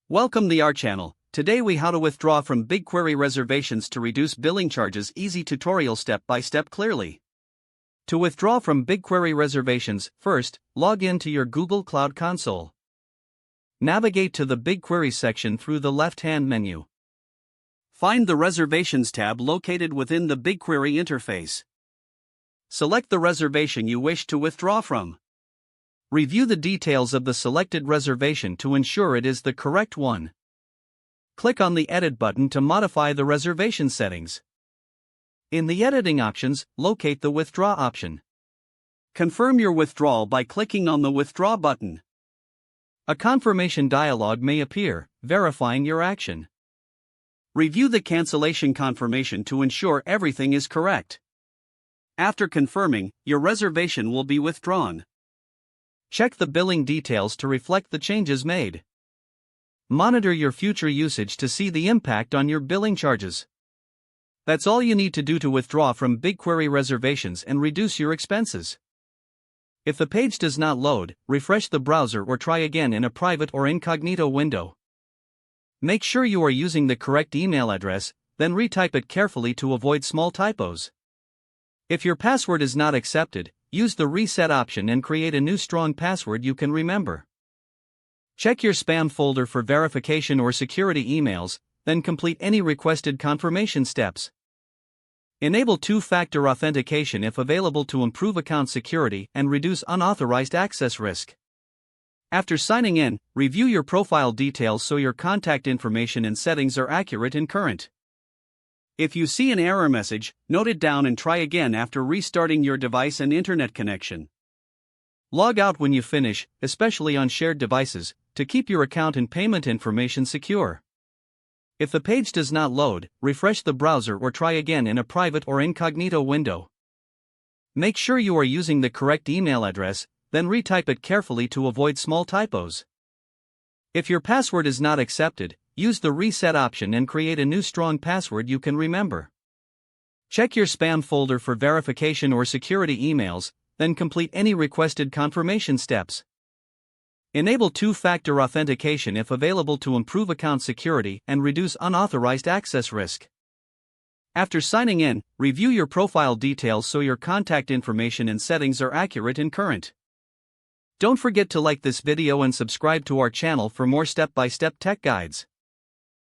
Welcome to our channel. Today we how to withdraw from BigQuery reservations to reduce billing charges. Easy tutorial step by step clearly. To withdraw from BigQuery reservations, first, log in to your Google Cloud Console. Navigate to the BigQuery section through the left-hand menu. Find the Reservations tab located within the BigQuery interface. Select the reservation you wish to withdraw from. Review the details of the selected reservation to ensure it is the correct one. Click on the Edit button to modify the reservation settings. In the editing options, locate the Withdraw option. Confirm your withdrawal by clicking on the Withdraw button. A confirmation dialog may appear, verifying your action. Review the cancellation confirmation to ensure everything is correct. After confirming, your reservation will be withdrawn. Check the billing details to reflect the changes made. Monitor your future usage to see the impact on your billing charges. That's all you need to do to withdraw from BigQuery reservations and reduce your expenses. If the page does not load, refresh the browser or try again in a private or incognito window. Make sure you are using the correct email address, then retype it carefully to avoid small typos. If your password is not accepted, use the reset option and create a new strong password you can remember. Check your spam folder for verification or security emails, then complete any requested confirmation steps. Enable two-factor authentication if available to improve account security and reduce unauthorized access risk. After signing in, review your profile details so your contact information and settings are accurate and current. If you see an error message, note it down and try again after restarting your device and internet connection. Log out when you finish, especially on shared devices, to keep your account and payment information secure. If the page does not load, refresh the browser or try again in a private or incognito window. Make sure you are using the correct email address, then retype it carefully to avoid small typos. If your password is not accepted, use the reset option and create a new strong password you can remember. Check your spam folder for verification or security emails, then complete any requested confirmation steps. Enable two-factor authentication if available to improve account security and reduce unauthorized access risk. After signing in, review your profile details so your contact information and settings are accurate and current. Don't forget to like this video and subscribe to our channel for more step-by-step tech guides.